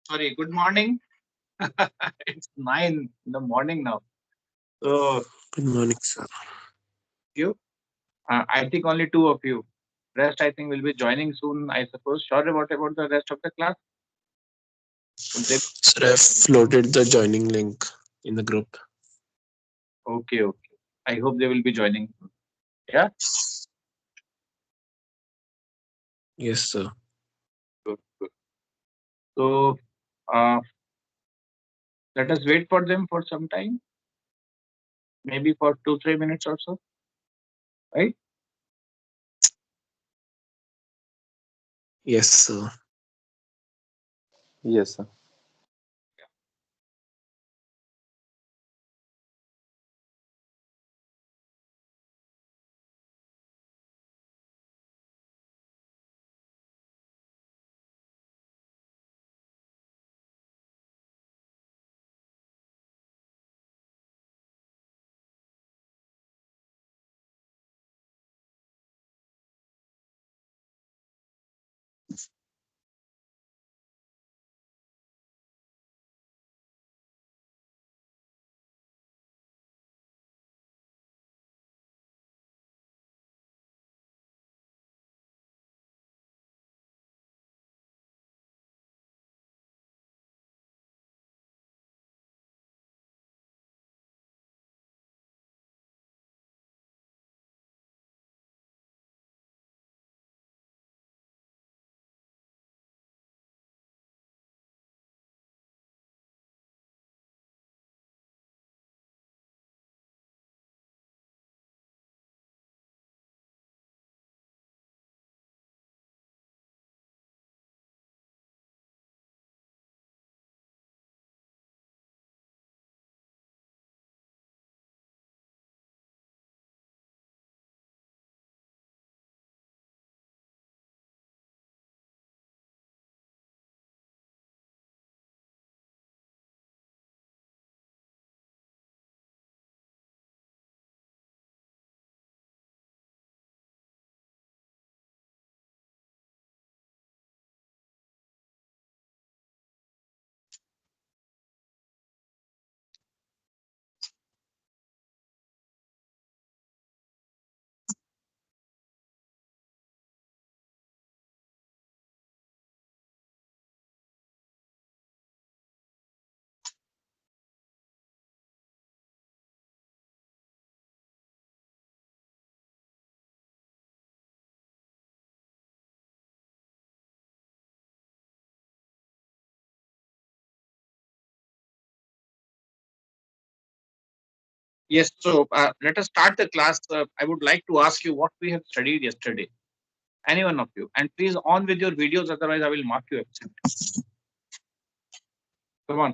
Sorry, good morning. It's 9 in the morning now. So, Good morning, sir. you, I think only two of you. Rest, I think, will be joining soon, I suppose. Sure, what about the rest of the class? Would they? Sir, I've floated the joining link in the group. Okay, okay. I hope they will be joining soon. Yeah, Yes, sir. good, good. So, uh, let us wait for them for some time, maybe for 2, 3 minutes or so, right? Yes, sir. Yes, sir. Yes. So, let us start the class. I would like to ask you what we have studied yesterday. Any one of you, and please on with your videos. Otherwise, I will mark you absent. Come on.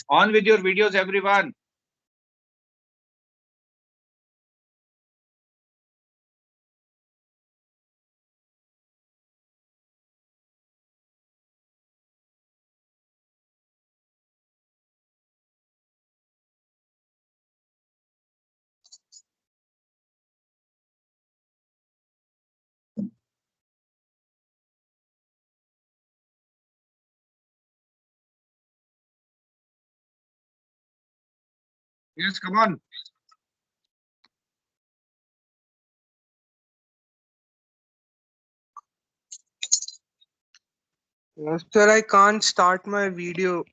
On with your videos, everyone. Yes, come on. Sir, I can't start my video.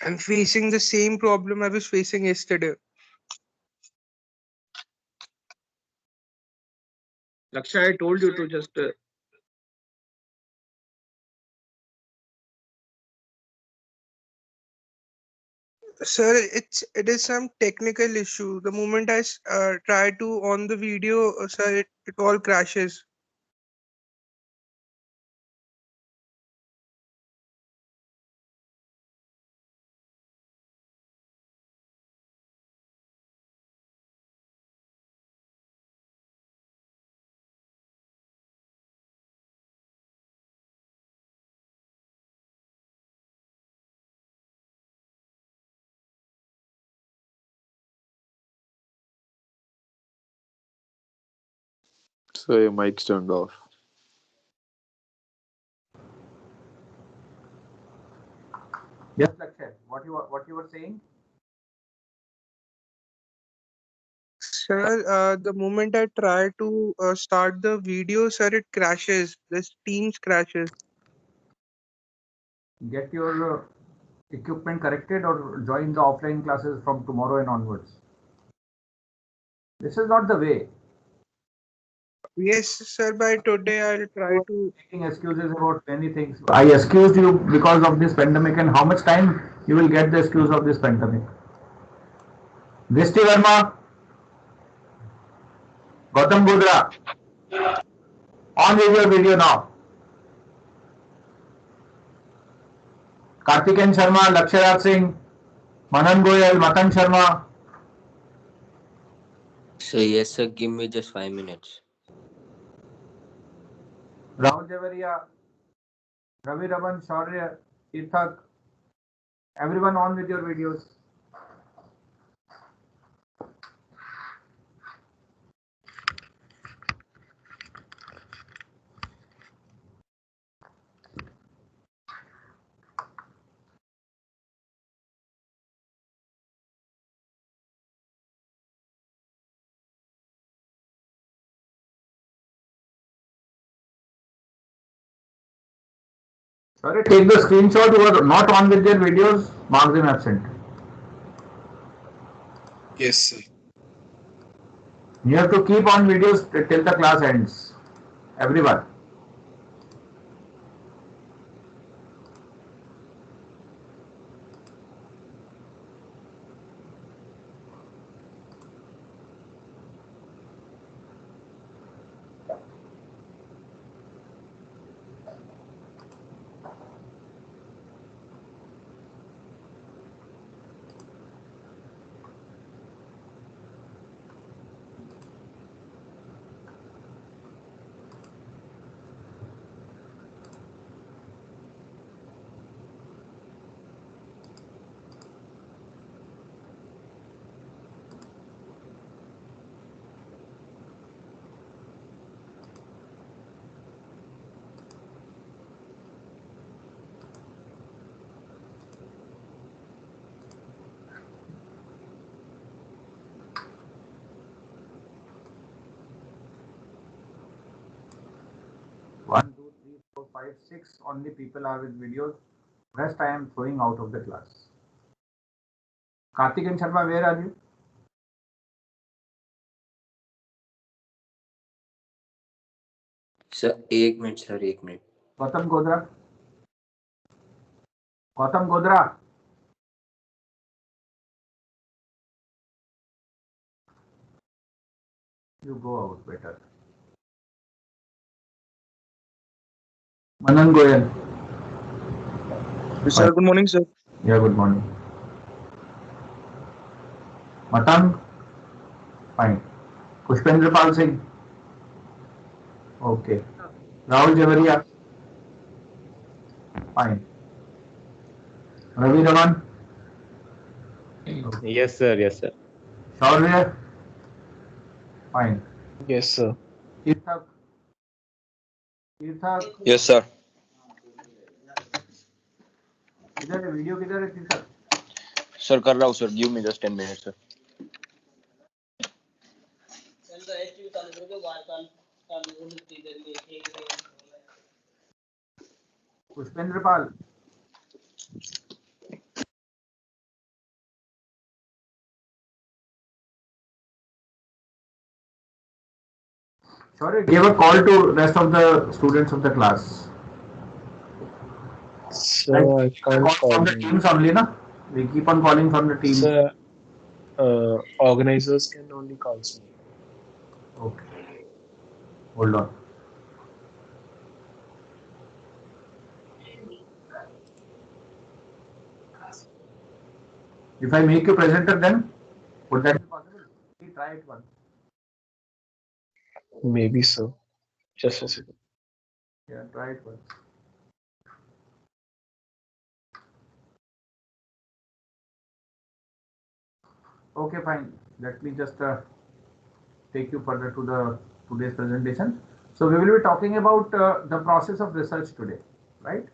I'm facing the same problem I was facing yesterday. Laksha, I told you to just. Sir, it is some technical issue. The moment I try to on the video, sir, it all crashes. So your mic's turned off. Yes, Lakshay, what you were saying? Sir, the moment I try to start the video, sir, it crashes. This Teams crashes. Get your equipment corrected or join the offline classes from tomorrow and onwards. This is not the way. Yes, sir, by today I'll try to. Making excuses about many things. I excused you because of this pandemic, and how much time you will get the excuse of this pandemic? Drishti Verma, Gautam Budra, on with your video now. Karthikeyan Sharma, Laksharat Singh, Manan Goyal, Matan Sharma. So yes, sir. Give me just 5 minutes. Rahul Javaria, Ravi Raman, Shaurya, Tirthak, everyone on with your videos. Sorry, take the screenshot who are not on with their videos, mark them absent. Yes, sir. You have to keep on videos till the class ends. Everyone. One, two, three, four, five, six. Only people are with videos. Rest I am throwing out of the class. Karthikeyan Sharma, where are you? Sir, 1 minute, sir. 1 minute. Gautam Godra. Gautam Godra. You go out better. Manan Goyal. Sir, good morning, sir. Yeah, good morning. Matang. Fine. Pushpendra Pal Singh. Okay. Rahul Javaria. Fine. Ravi Raman. Yes, sir. Yes, sir. Shaurya. Fine. Yes, sir. Tirthak. Tirthak. Yes, sir. किधर है video किधर है तीसरा Sir, कर रहा हूँ, sir. Give me just 10 minutes, sir. Pushpendra Pal sorry give a call to rest of the students of the class Sir, I can't call from the them. teams only na we keep on calling from the teams Sir, organizers can only call me. okay hold on if I make you presenter then would that be possible we try it once Maybe so. Just a second. yeah try it once okay fine let me just take you further to the today's presentation so we will be talking about the process of research today right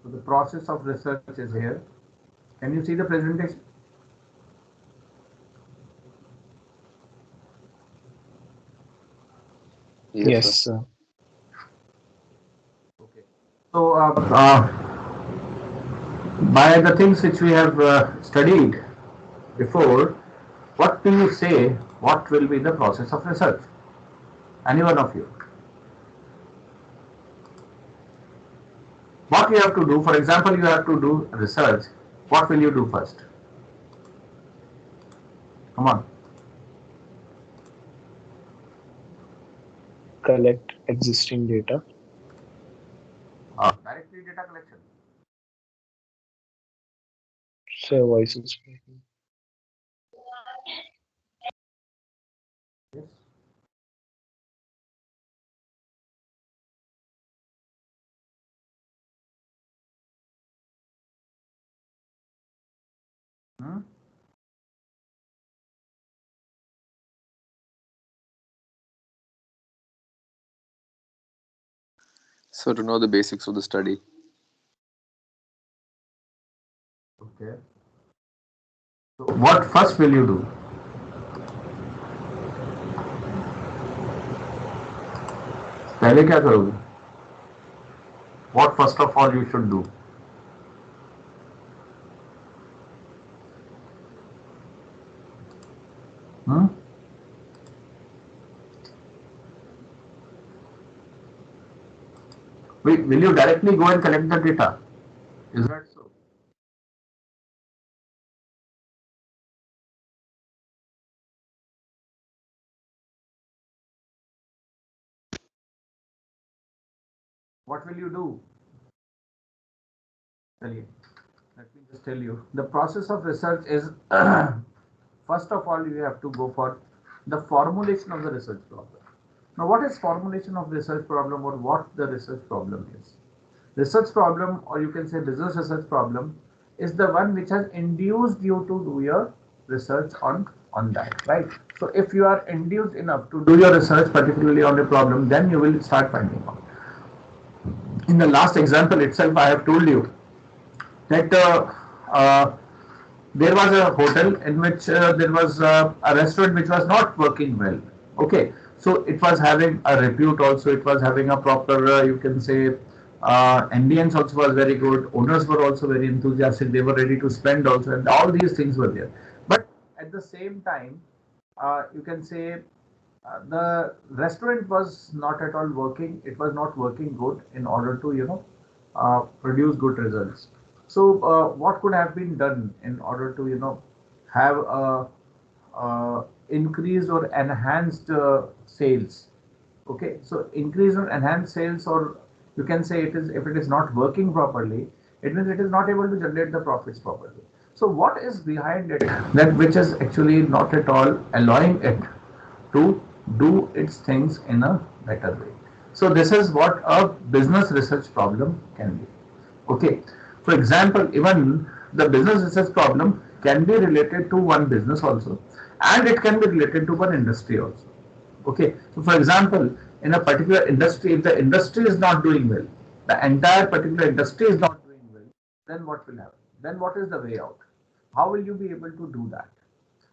So the process of research is here. Can you see the presentation? Yes, sir. Okay. So by the things which we have studied before, what do you say? What will be the process of research? Any one of you? What you have to do? For example, you have to do research. What will you do first? Come on. Collect existing data. Directly data collection. Sir, voice is breaking. Yes. Hmm? So to know the basics of the study. Okay. So what first will you do? पहले क्या करोगे? What first of all you should do? Hmm? Will you directly go and collect the data? Is that so? What will you do? Let me just tell you. The process of research is first of all you have to go for the formulation of the research problem. Now, what is formulation of research problem or what the research problem is? Research problem, or you can say business research problem, is the one which has induced you to do your research on that, right? So if you are induced enough to do your research particularly on a problem, then you will start finding out. In the last example itself, I have told you that there was a hotel in which there was a restaurant which was not working well. Okay, so it was having a repute also. It was having a proper, you can say, ambience also was very good. Owners were also very enthusiastic. They were ready to spend also, and all these things were there. But at the same time, you can say the restaurant was not at all working. It was not working good in order to produce good results. So what could have been done in order to have a increased or enhanced sales? Okay, so increase or enhanced sales, or you can say it is, if it is not working properly, it means it is not able to generate the profits properly. So what is behind it that which is actually not at all allowing it to do its things in a better way? So this is what a business research problem can be. Okay, for example, even the business research problem can be related to one business also, and it can be related to one industry also. Okay, so for example, in a particular industry, if the industry is not doing well, the entire particular industry is not doing well, then what will happen? Then what is the way out? How will you be able to do that?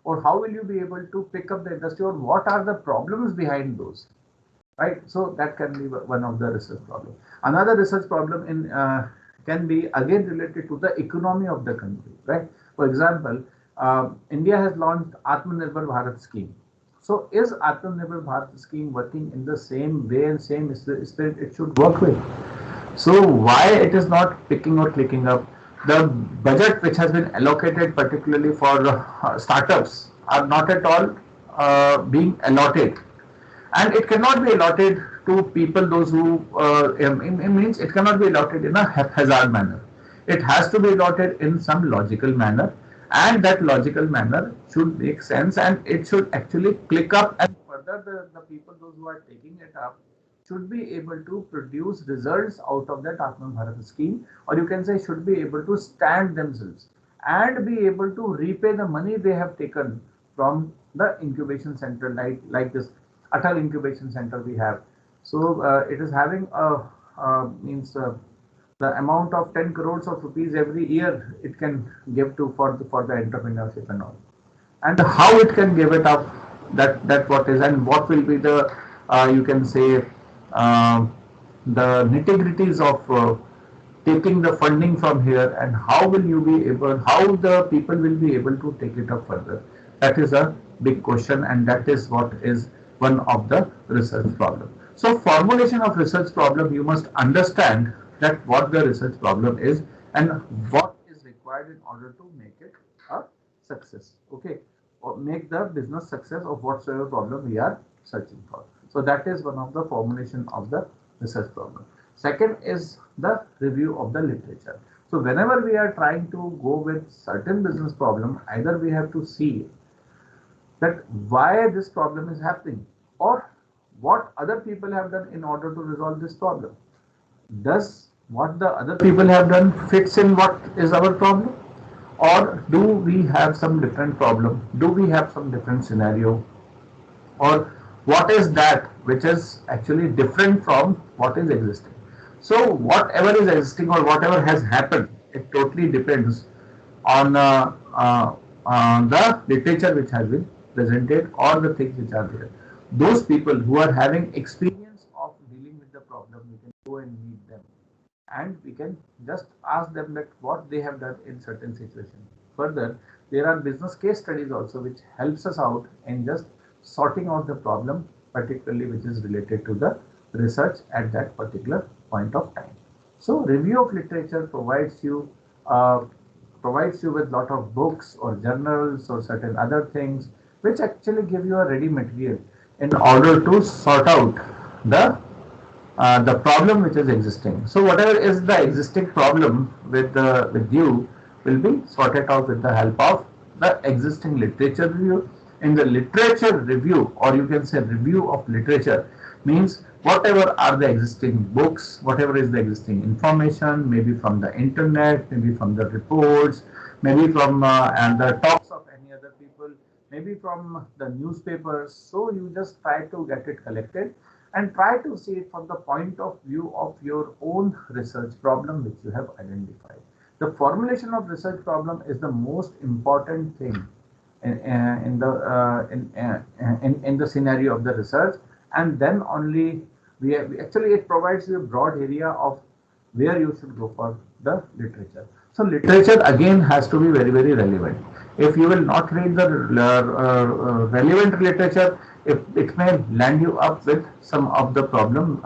Or how will you be able to pick up the industry, or what are the problems behind those? Right, so that can be one of the research problem. Another research problem in can be again related to the economy of the country, right? For example, India has launched Atmanirbhar Bharat scheme. So is Atmanirbhar Bharat scheme working in the same way and same spirit it should work with? So why it is not picking or clicking up? The budget which has been allocated particularly for startups are not at all being allotted, and it cannot be allotted to people those who it means it cannot be allotted in a haphazard manner. It has to be allotted in some logical manner, and that logical manner should make sense, and it should actually click up, and further the people those who are taking it up should be able to produce results out of that Atman Bharat scheme, or you can say should be able to stand themselves and be able to repay the money they have taken from the incubation center, like this Atal Incubation Center we have. So it is having a means the amount of 10 crores of rupees every year it can give to for the entrepreneurship and all, and how it can give it up, that what is, and what will be the you can say uh, the nitty-gritties of taking the funding from here, and how will you be able, how the people will be able to take it up further. That is a big question, and that is what is one of the research problem. So formulation of research problem, you must understand that what the research problem is and what is required in order to make it a success. Okay, or make the business success of whatsoever problem we are searching for. So that is one of the formulation of the research problem. Second is the review of the literature. So whenever we are trying to go with certain business problem, either we have to see that why this problem is happening, or what other people have done in order to resolve this problem. Does what the other people have done fits in what is our problem, or do we have some different problem? Do we have some different scenario, or what is that which is actually different from what is existing? So whatever is existing or whatever has happened, it totally depends on the literature which has been presented or the things which are there. Those people who are having experience of dealing with the problem, we can go and meet them, and we can just ask them that what they have done in certain situations. Further, there are business case studies also which helps us out in just sorting out the problem, particularly which is related to the research at that particular point of time. So review of literature uh, provides you with lot of books or journals or certain other things which actually give you a ready material in order to sort out the problem which is existing. So whatever is the existing problem with you will be sorted out with the help of the existing literature review. In the literature review, or you can say review of literature, means whatever are the existing books, whatever is the existing information, maybe from the internet, maybe from the reports, maybe from and the talks of any other people, maybe from the newspapers. So you just try to get it collected and try to see it from the point of view of your own research problem which you have identified. The formulation of research problem is the most important thing in the scenario of the research, and then only actually it provides you a broad area of where you should go for the literature. So literature again has to be very relevant. If you will not read the relevant literature, if it may land you up with some of the problem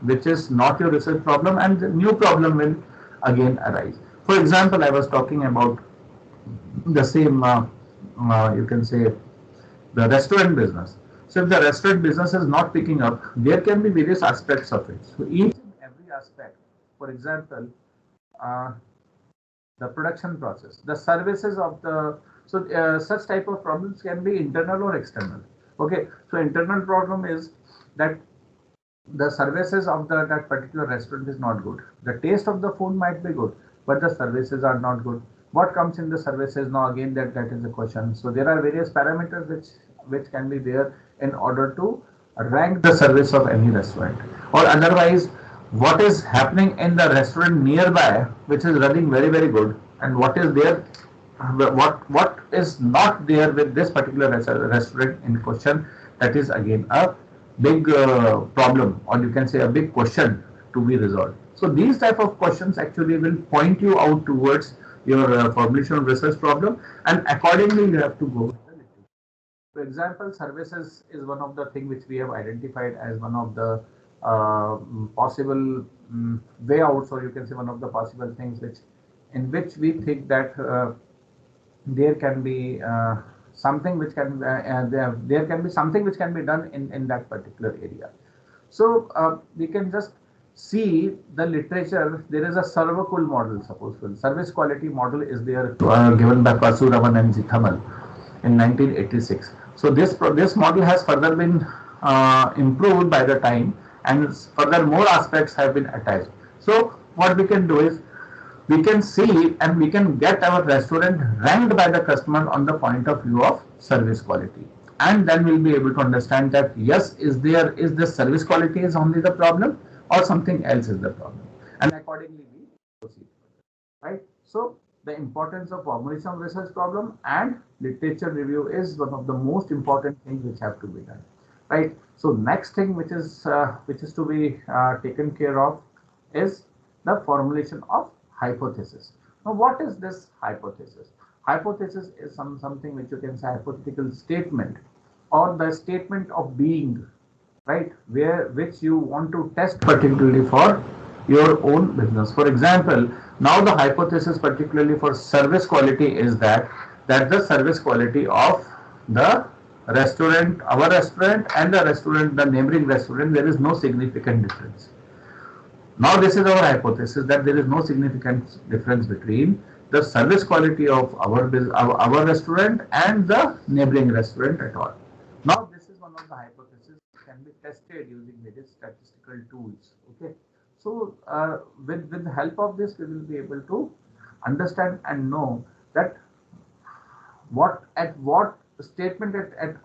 which is not your research problem, and the new problem will again arise. For example, I was talking about the same you can say the restaurant business. So if the restaurant business is not picking up, there can be various aspects of it. So each and every aspect, for example, uh, the production process, the services of the, so such type of problems can be internal or external. Okay, so internal problem is that the services of that particular restaurant is not good. The taste of the food might be good, but the services are not good. What comes in the services now, again, that is the question. So there are various parameters which can be there in order to rank the service of any restaurant, or otherwise what is happening in the restaurant nearby which is running very good, and what is there, what is not there with this particular restaurant in question. That is again a big problem, or you can say a big question to be resolved. So these type of questions actually will point you out towards your formulation of research problem, and accordingly you have to go with the literature. For example, services is one of the things which we have identified as one of the possible way outs, or you can say one of the possible things in which we think that there can be something which can there can be something which can be done in that particular area. So we can just see the literature. There is a Sarvakul model, suppose service quality model is there given by Parasuraman and Zithamal in 1986. So this model has further been improved by the time, and further more aspects have been attached. So what we can do is we can see and we can get our restaurant ranked by the customer on the point of view of service quality, and then we'll be able to understand that yes, is the service quality is only the problem, or something else is the problem, and accordingly we So the importance of formulation of research problem and literature review is one of the most important things which have to be done, right? So next thing which is to be taken care of is the formulation of hypothesis. Now, what is this hypothesis? Hypothesis is something which you can say hypothetical statement or the statement of being, right? Which you want to test particularly for your own business. For example, now the hypothesis particularly for service quality is that the service quality of the restaurant, our restaurant and the restaurant, the neighboring restaurant, there is no significant difference. Now this is our hypothesis that there is no significant difference between the service quality of our restaurant and the neighboring restaurant at all. Now this is one of the hypotheses that can be tested using various statistical tools. Okay, so with the help of this, we will be able to understand and know that what statement at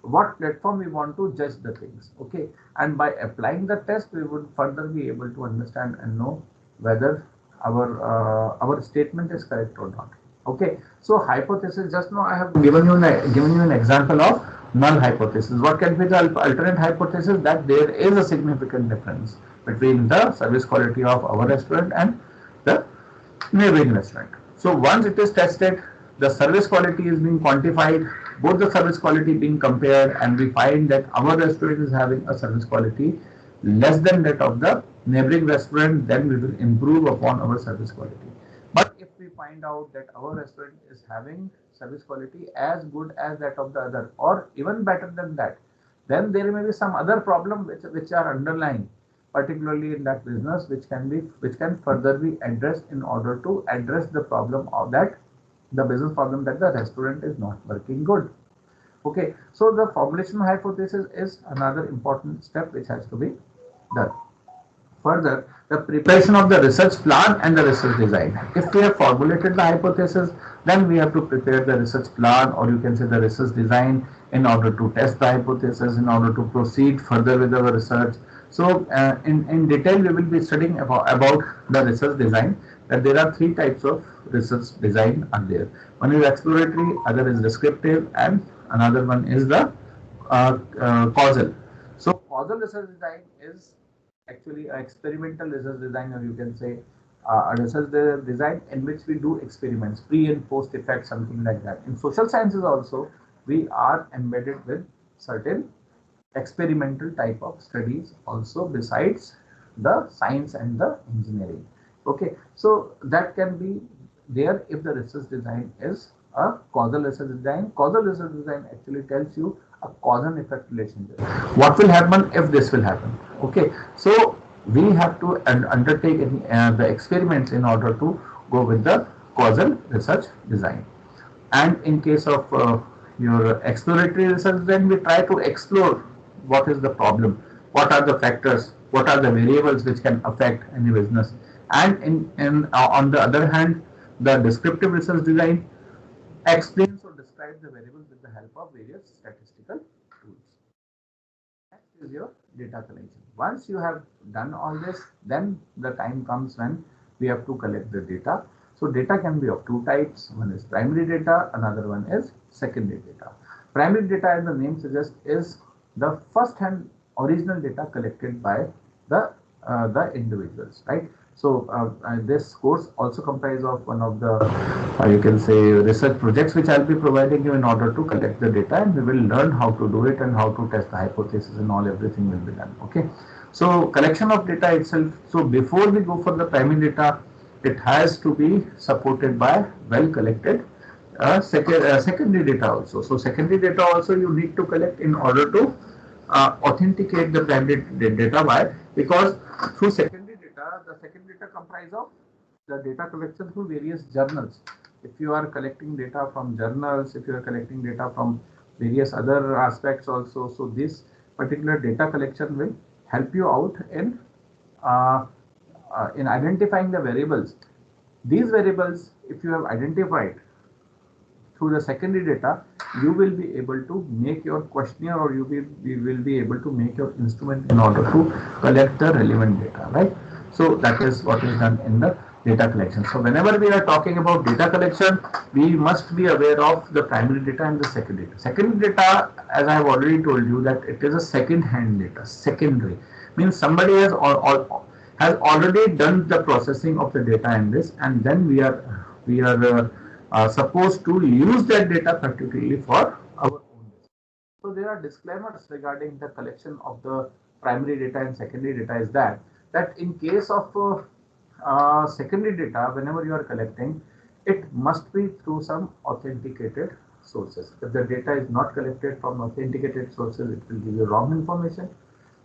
what platform we want to judge the things. Okay, and by applying the test, we would further be able to understand and know whether our statement is correct or not. Okay, so hypothesis, just now I have given you an example of null hypothesis. What can be the alternate hypothesis? That there is a significant difference between the service quality of our restaurant and the neighboring restaurant. So once it is tested, the service quality is being quantified, both the service quality being compared, and we find that our restaurant is having a service quality less than that of the neighboring restaurant, then we will improve upon our service quality. But if we find out that our restaurant is having service quality as good as that of the other or even better than that, then there may be some other problem which are underlying, particularly in that business, which can further be addressed in order to address the problem of that, the business problem that the restaurant is not working good. Okay, so the formulation hypothesis is another important step which has to be done. Further, the preparation of the research plan and the research design. If we have formulated the hypothesis, then we have to prepare the research plan, or you can say the research design, in order to test the hypothesis, in order to proceed further with our research. So in detail, we will be studying about the research design, that there are three types of research design are there. One is exploratory, other is descriptive, and another one is the causal. So causal research design is actually an experimental research design, or you can say a research design in which we do experiments, pre and post effects, something like that. In social sciences also, we are embedded with certain experimental type of studies also besides the science and the engineering. Okay, so that can be there if the research design is a causal research design. Causal research design actually tells you a cause and effect relationship. What will happen if this will happen? Okay, so we have to undertake the experiments in order to go with the causal research design. And in case of your exploratory research, then we try to explore what is the problem, what are the factors, what are the variables which can affect any business. And on the other hand, the descriptive research design explains or describes the variables with the help of various statistical tools. Next is your data collection. Once you have done all this, then the time comes when we have to collect the data. So data can be of two types. One is primary data, another one is secondary data. Primary data, as the name suggests, is the first-hand original data collected by the individuals, right? So this course also comprises of one of the you can say research projects which I'll be providing you in order to collect the data, and we will learn how to do it and how to test the hypothesis and all, everything will be done. Okay, so collection of data itself. So before we go for the primary data, it has to be supported by well collected secondary data also. So secondary data also you need to collect in order to authenticate the primary data. Why? Because through secondary data, the secondary data comprise of the data collection through various journals. If you are collecting data from journals, if you are collecting data from various other aspects also, so this particular data collection will help you out in identifying the variables. These variables, if you have identified through the secondary data, you will be able to make your questionnaire, or you will be able to make your instrument in order to collect the relevant data, right? So that is what is done in the data collection. So whenever we are talking about data collection, we must be aware of the primary data and the secondary data. Secondary data, as I have already told you, that it is a second-hand data. Secondary means somebody has already done the processing of the data in this, and then we are supposed to use that data particularly for our own. So there are disclaimers regarding the collection of the primary data and secondary data is that in case of secondary data, whenever you are collecting, it must be through some authenticated sources. If the data is not collected from authenticated sources, it will give you wrong information,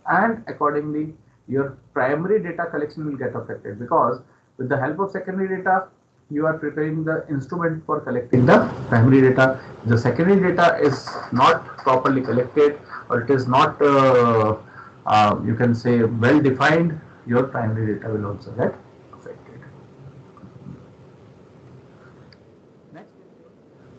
and accordingly your primary data collection will get affected, because with the help of secondary data you are preparing the instrument for collecting the primary data. The secondary data is not properly collected, or it is not you can say well defined, your primary data will also get affected. Next,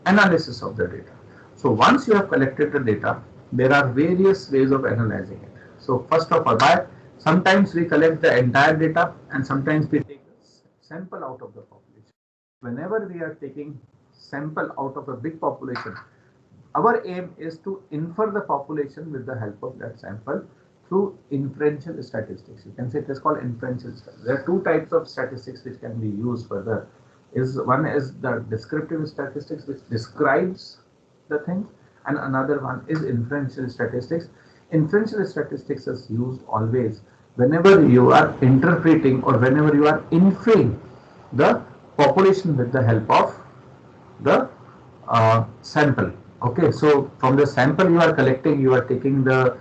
analysis of the data. So once you have collected the data, there are various ways of analyzing it. So first of all, sometimes we collect the entire data, and sometimes we take a sample out of the population. Whenever we are taking sample out of a big population, our aim is to infer the population with the help of that sample through inferential statistics. You can say it is called inferential statistics. There are two types of statistics which can be used further. One is the descriptive statistics, which describes the thing, and another one is inferential statistics. Inferential statistics is used always whenever you are interpreting or whenever you are inferring the population with the help of the sample. Okay, so from the sample you are collecting, you are taking the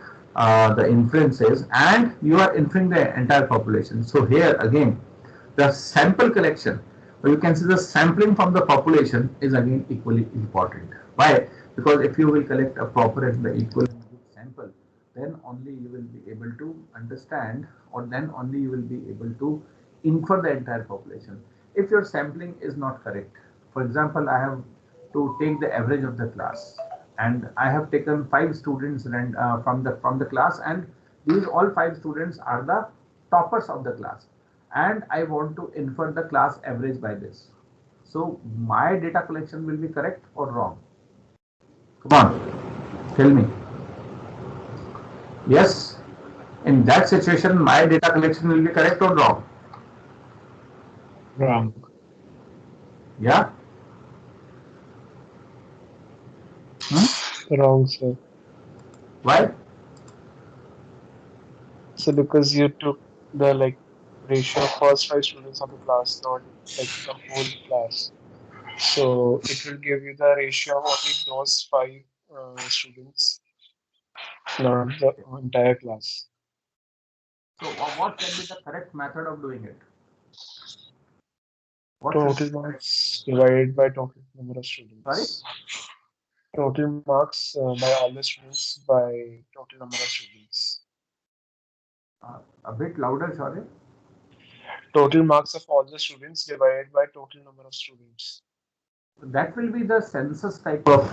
inferences, and you are inferring the entire population. So here again, the sample collection, or you can see the sampling from the population, is again equally important. Why? Because if you will collect a proper and the equal and good sample, then only you will be able to understand, or then only you will be able to infer the entire population. If your sampling is not correct, for example, I have to take the average of the class, and I have taken 5 students from the class, and these all 5 students are the toppers of the class, and I want to infer the class average by this. So my data collection will be correct or wrong? Come on, tell me. Yes, in that situation, my data collection will be correct or wrong? Wrong. Yeah? Wrong, sir. Why? So because you took the ratio of first 5 students of the class, not like the whole class. So it will give you the ratio of only those 5 students, not the entire class. So what can be the correct method of doing it? What Total marks divided by total number of students. Sorry? Total marks by all the students by total number of students. A bit louder, sorry. Total marks of all the students divided by total number of students. That will be the census type of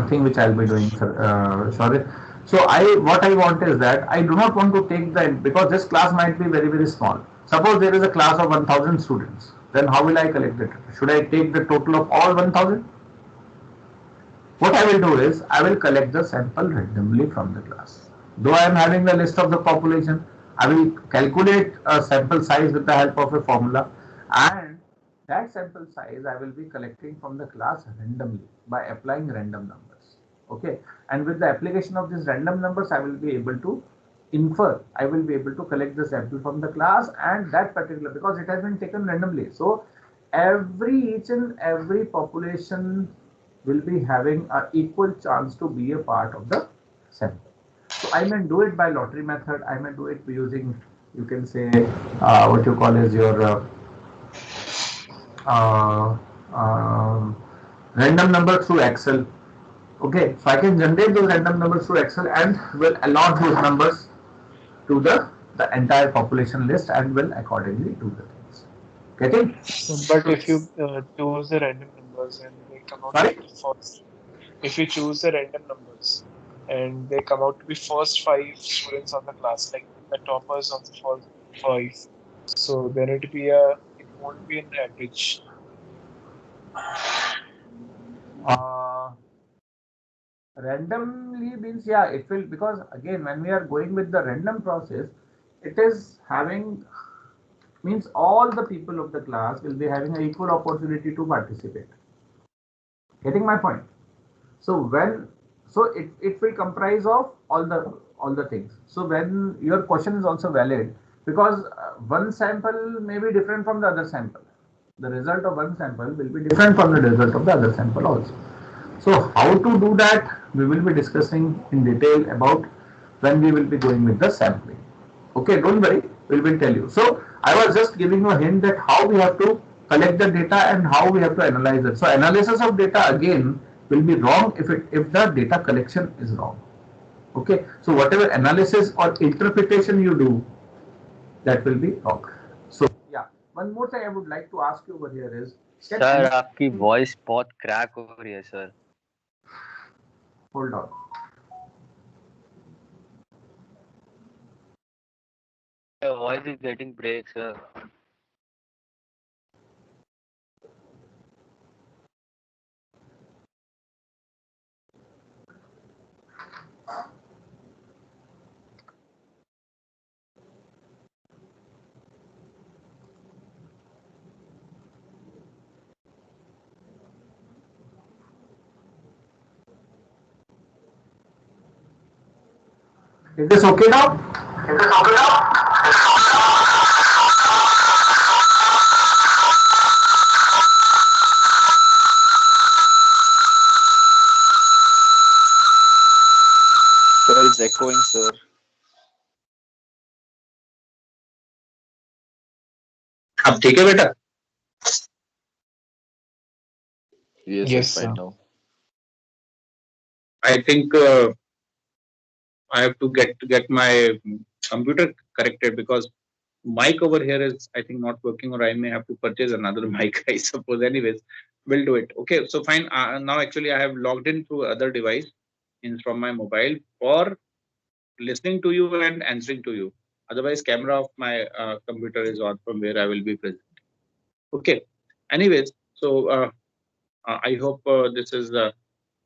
thing which I'll be doing, sir. Sorry. So what I want is that I do not want to take because this class might be very, very small. Suppose there is a class of 1000 students. Then how will I collect it? Should I take the total of all 1000? What I will do is I will collect the sample randomly from the class. Though I am having the list of the population, I will calculate a sample size with the help of a formula, and that sample size I will be collecting from the class randomly by applying random numbers. Okay, and with the application of these random numbers, I will be able to infer, I will be able to collect the sample from the class, and that particular, because it has been taken randomly. So each and every population will be having an equal chance to be a part of the sample. So I may do it by lottery method. I may do it using, you can say, what you call as your random number through Excel. Okay, so I can generate those random numbers through Excel and will allot those numbers to the entire population list and will accordingly do the things. Getting? But if you choose the random numbers and they come out Sorry? to be first, if you choose the random numbers and they come out to be first 5 students of the class, like the toppers of the first 5, so then it will be a won't be an average. Randomly means, yeah, it will, because again, when we are going with the random process, it is having, means all the people of the class will be having an equal opportunity to participate. Getting my point? So when, so it will comprise of all the things. So when your question is also valid, because one sample may be different from the other sample. The result of one sample will be different from the result of the other sample also. So how to do that, we will be discussing in detail about when we will be going with the sampling. Okay, don't worry, we will tell you. So I was just giving you a hint that how we have to collect the data and how we have to analyze it. So analysis of data again will be wrong if the data collection is wrong. Okay, so whatever analysis or interpretation you do, that will be wrong. So yeah, one more thing I would like to ask you over here is, sir आपकी voice बहुत crack हो रही है sir. hold on. Your voice is getting break, sir. Is this okay now? Is this okay now? Sir, it's echoing, sir. अब ठीक है बेटा? Yes, Yes, it's fine sir. now. I think I have to get my computer corrected because mic over here is, I think, not working, or I may have to purchase another mic, I suppose. Anyways, we'll do it. Okay, so fine. Now actually I have logged in through other device from my mobile for listening to you and answering to you. Otherwise, camera of my computer is on from where I will be present. Okay. Anyways, so I hope this is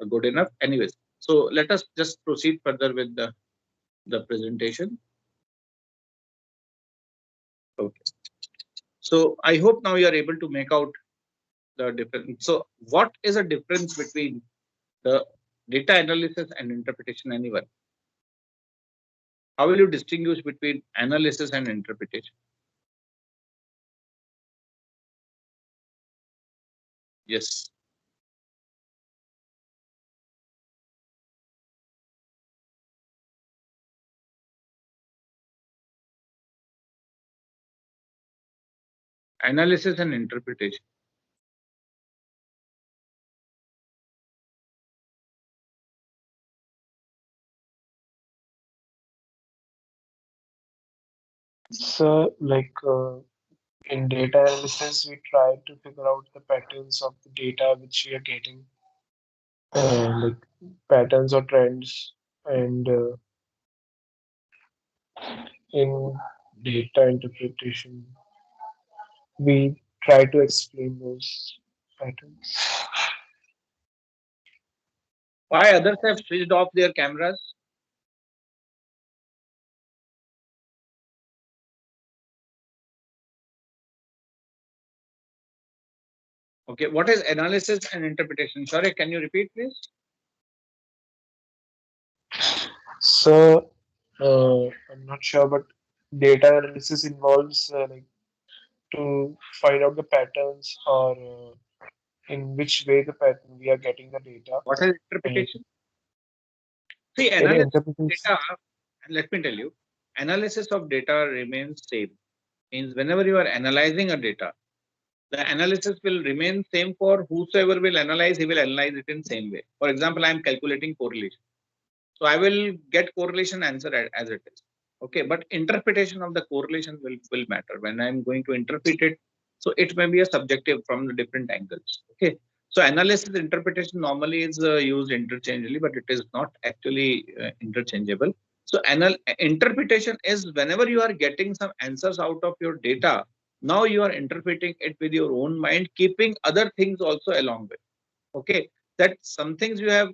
good enough. Anyways, so let us just proceed further with the presentation. Okay. So I hope now you are able to make out the difference. So what is the difference between the data analysis and interpretation, anyone? How will you distinguish between analysis and interpretation? Yes. Analysis and interpretation. So, like in data analysis, we try to figure out the patterns of the data which we are getting, like patterns or trends, and in data interpretation, we try to explain those patterns. Why others have switched off their cameras? Okay, what is analysis and interpretation? Sorry, can you repeat, please? So, I'm not sure, but data analysis involves like to find out the patterns or in which way the pattern we are getting the data. What is interpretation? See, Any analysis of interpretation? data, let me tell you, analysis of data remains same. Means whenever you are analyzing a data, the analysis will remain same for whosoever will analyze, he will analyze it in same way. For example, I am calculating correlation. So I will get correlation answer as it is. Okay, but interpretation of the correlation will matter when I'm going to interpret it. So it may be a subjective from the different angles. Okay, so analysis interpretation normally is used interchangeably, but it is not actually interchangeable. So interpretation is whenever you are getting some answers out of your data, Now you are interpreting it with your own mind, keeping other things also along with. Okay, that some things you have,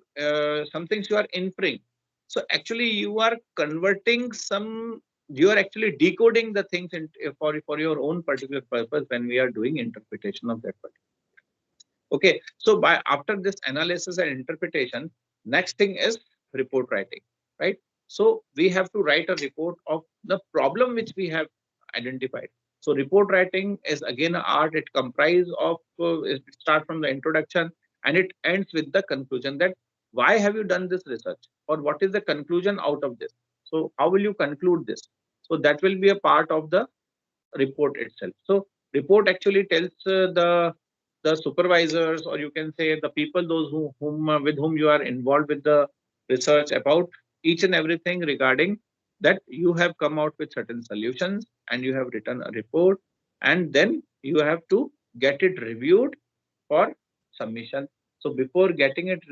some things you are inferring. So actually you are converting some, you are actually decoding the things for your own particular purpose when we are doing interpretation of that particular. Okay, so by after this analysis and interpretation, next thing is report writing, right? So we have to write a report of the problem which we have identified. So report writing is again an art. It comprises of it start from the introduction and it ends with the conclusion, that why have you done this research, or what is the conclusion out of this. So how will you conclude this? So that will be a part of the report itself. So report actually tells the supervisors, or you can say the people, those whom with whom you are involved with the research, about each and everything regarding that you have come out with certain solutions and you have written a report, and then you have to get it reviewed for submission. So before getting it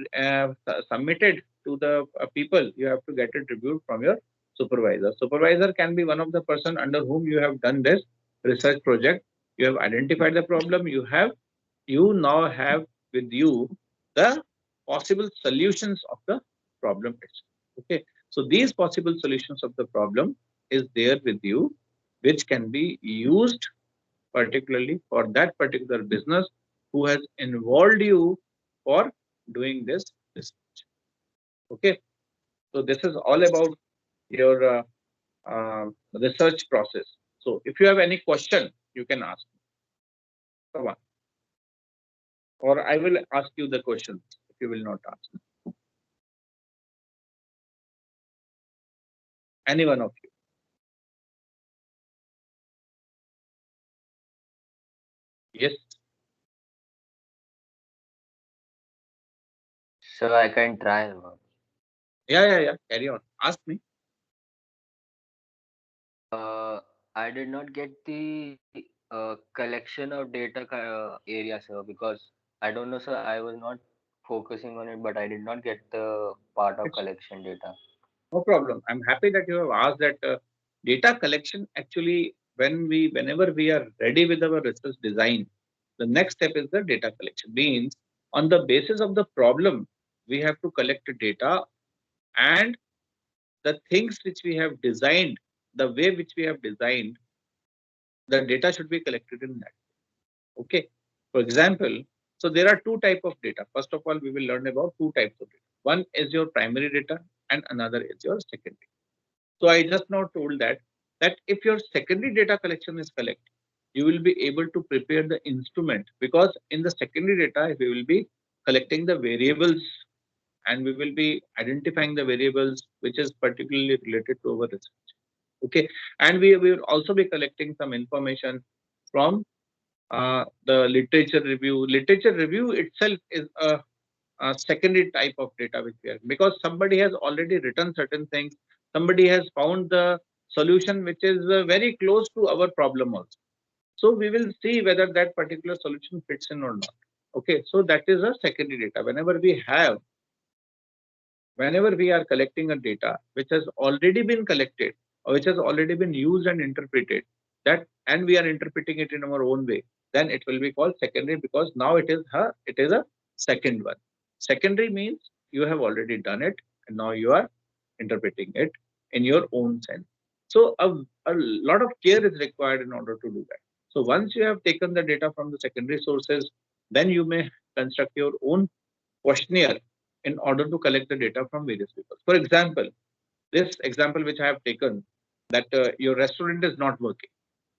submitted to the people, you have to get it reviewed from your supervisor. Supervisor can be one of the person under whom you have done this research project. You have identified the problem. You now have with you the possible solutions of the problem itself. Okay, so these possible solutions of the problem is there with you, which can be used particularly for that particular business who has involved you for doing this research. Okay, so this is all about your research process. So if you have any question, you can ask me. Come on. Or I will ask you the question if you will not ask me. Any one of you. Yes. Sir, I can try. Yeah. Carry on. Ask me. I did not get the collection of data area, sir, because I don't know, sir. I was not focusing on it, but I did not get the part of It's collection data. no problem. I'm happy that you have asked that. Data collection actually, whenever we are ready with our research design, the next step is the data collection. Means on the basis of the problem, we have to collect the data, and the things which we have designed, the way which we have designed, the data should be collected in that. Okay. For example, so there are two types of data. First of all, we will learn about two types of data. One is your primary data and another is your secondary. So I just now told that if your secondary data collection is correct, you will be able to prepare the instrument, because in the secondary data we will be collecting the variables and we will be identifying the variables which is particularly related to our research. Okay, and we will also be collecting some information from the literature review. Literature review itself is a secondary type of data which we are, because somebody has already written certain things, somebody has found the solution which is very close to our problem also. So we will see whether that particular solution fits in or not. Okay, so that is a secondary data. Whenever we are collecting a data which has already been collected or which has already been used and interpreted, that and we are interpreting it in our own way, then it will be called secondary, because now it is a second one. Secondary means you have already done it and now you are interpreting it in your own sense. So a lot of care is required in order to do that. So once you have taken the data from the secondary sources, then you may construct your own questionnaire in order to collect the data from various people. For example, this example which I have taken, that your restaurant is not working.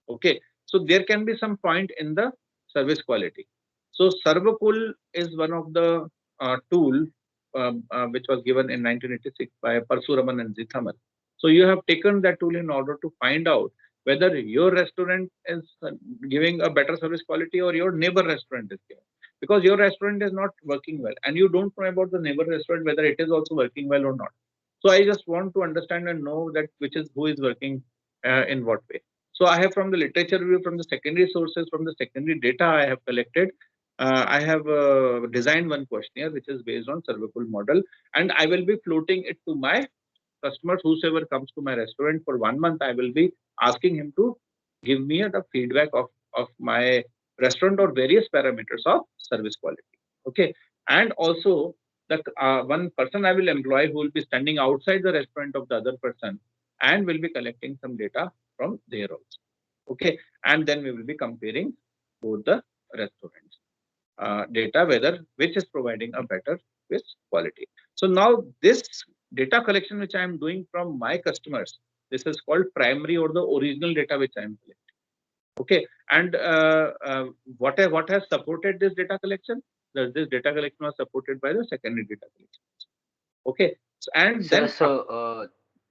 Okay, so there can be some point in the service quality. So Sarvakul is one of the tool which was given in 1986 by Parsuraman and Zithaman. So you have taken that tool in order to find out whether your restaurant is giving a better service quality or your neighbor restaurant is giving, because your restaurant is not working well and you don't know about the neighbor restaurant whether it is also working well or not. So I just want to understand and know that who is working in what way. So I have from the literature review, from the secondary sources, from the secondary data I have collected, I have designed one questionnaire which is based on Sarvakul model, and I will be floating it to my customers. Whosoever comes to my restaurant for 1 month, I will be asking him to give me the feedback of of my restaurant or various parameters of service quality. Okay, and also the one person I will employ who will be standing outside the restaurant of the other person and will be collecting some data from there also. Okay, and then we will be comparing both the restaurants data, whether which is providing a better with quality. So now this data collection which I am doing from my customers, this is called primary or the original data which I am collecting. Okay, and what has supported this data collection? This data collection was supported by the secondary data collection. Okay, so, and Sir, then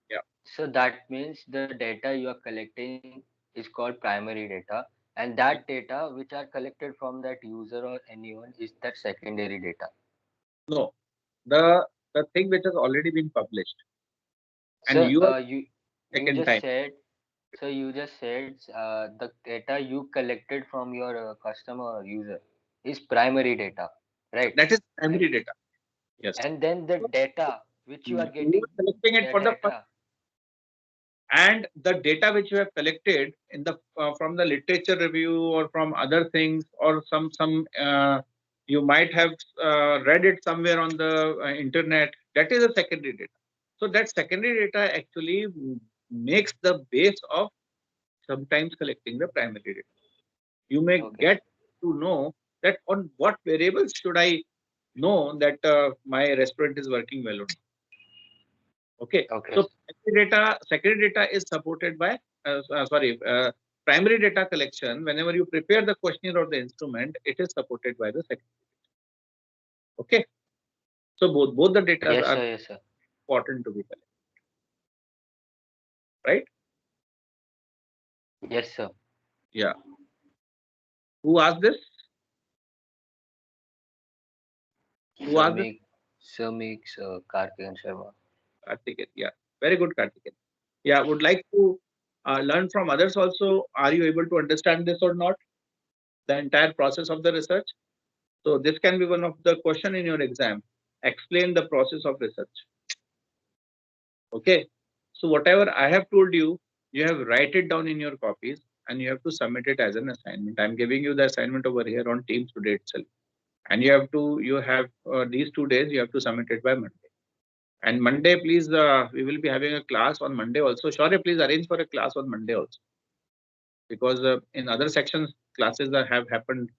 yeah. So that means the data you are collecting is called primary data, and that data which are collected from that user or anyone is that secondary data. No, the thing which has already been published, and So you are you second just time. said, so you just said the data you collected from your customer or user is primary data, right? That is primary data. Yes. And then the data which you are You getting, are collecting it the for the first, data. and the data which you have collected in the from the literature review or from other things or some you might have read it somewhere on the internet. That is a secondary data. So that secondary data actually makes the base of sometimes collecting the primary data. You may Okay. get to know that on what variables should I know that my restaurant is working well or not. Okay. Okay. So secondary data is supported by primary data collection. Whenever you prepare the questionnaire or the instrument, it is supported by the secondary data. Okay. So both the data Yes, are sir. Yes, sir. important to be collected. Right? Yes, sir. Yeah. Who asked this? Who asked this? Samik, Karthik and Sharma. Karthikeyan. Yeah. Very good, Karthikeyan. Yeah. Would like to learn from others also. Are you able to understand this or not? The entire process of the research. So this can be one of the question in your exam. Explain the process of research. Okay. So whatever I have told you, you have write it down in your copies and you have to submit it as an assignment. I'm giving you the assignment over here on Teams today itself. And you have these 2 days, you have to submit it by Monday. And Monday, please, we will be having a class on Monday also. Shaurya, please arrange for a class on Monday also. Because in other sections, classes have happened.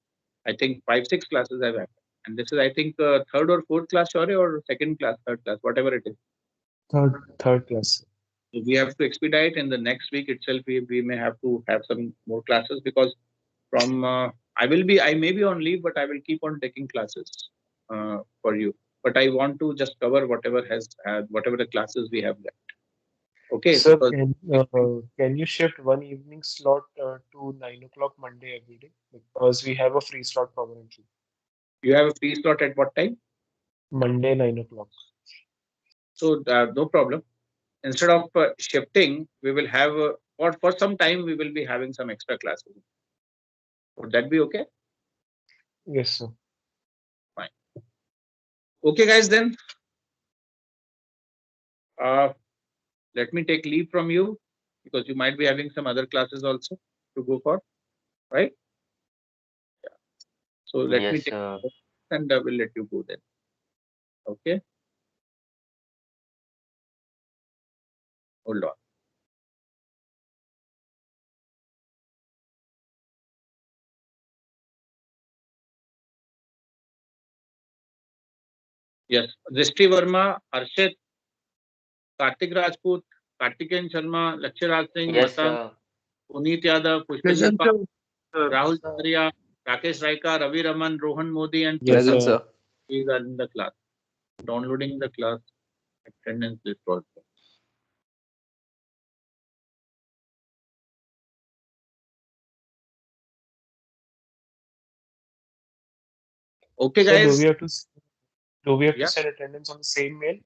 I think 5-6 classes have happened. And this is, I think, third or fourth class, Shaurya, or second class, third class, whatever it is. Third class. So we have to expedite in the next week itself. We may have to have some more classes because from I may be on leave, but I will keep on taking classes for you. But I want to just cover whatever the classes we have left. Okay. Sir, because can you shift one evening slot to 9 o'clock Monday every day? Because we have a free slot permanently. you have a free slot at what time? Monday, 9 o'clock. So no problem. Instead of shifting, we will have for some time we will be having some extra classes. Would that be okay? Yes, sir. Fine. Okay, guys. Then let me take leave from you because you might be having some other classes also to go for, right? Yeah. So let me Yes, take sir. and I will let you go then. Okay. Hold on. Yes. Drishti Verma, Arshit, Kartik Rajput, Kartikeyan Sharma, Lakshya Singh, Yes, Matang, sir. Puneet Yadav, Present, Pushpendra, sir. Rahul Chandria, Rakesh Raika, Ravi Raman, Rohan Modi, and Yes, Present, sir. sir. these are in the class. Downloading the class attendance list also. Okay, Sir, guys. do we have Yeah. to send attendance on the same mail?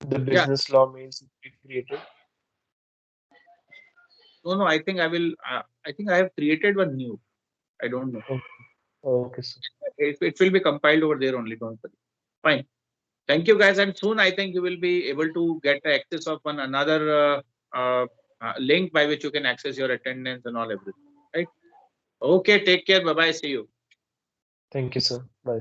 The Yeah. business law mails we created. No. I think I will. I think I have created one new. I don't know. Okay, sir. It will be compiled over there only. Don't worry. Fine. Thank you, guys. And soon I think you will be able to get access of another link by which you can access your attendance and all everything. Right. Okay, take care. Bye bye. See you. Thank you, sir. Bye.